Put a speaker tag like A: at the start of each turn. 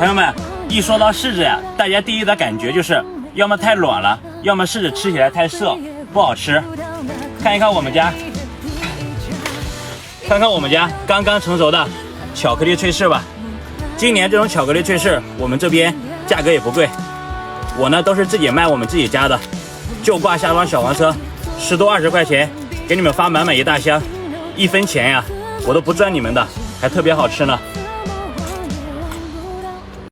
A: 朋友们，一说到柿子呀，大家第一的感觉就是要么太软了，要么柿子吃起来太涩，不好吃。看一看我们家，刚刚成熟的巧克力脆柿吧。今年这种巧克力脆柿，我们这边价格也不贵，我呢都是自己卖我们自己家的，就挂下装小黄车，10多20块钱，给你们发满满一大箱，1分钱呀，我都不赚你们的，还特别好吃呢。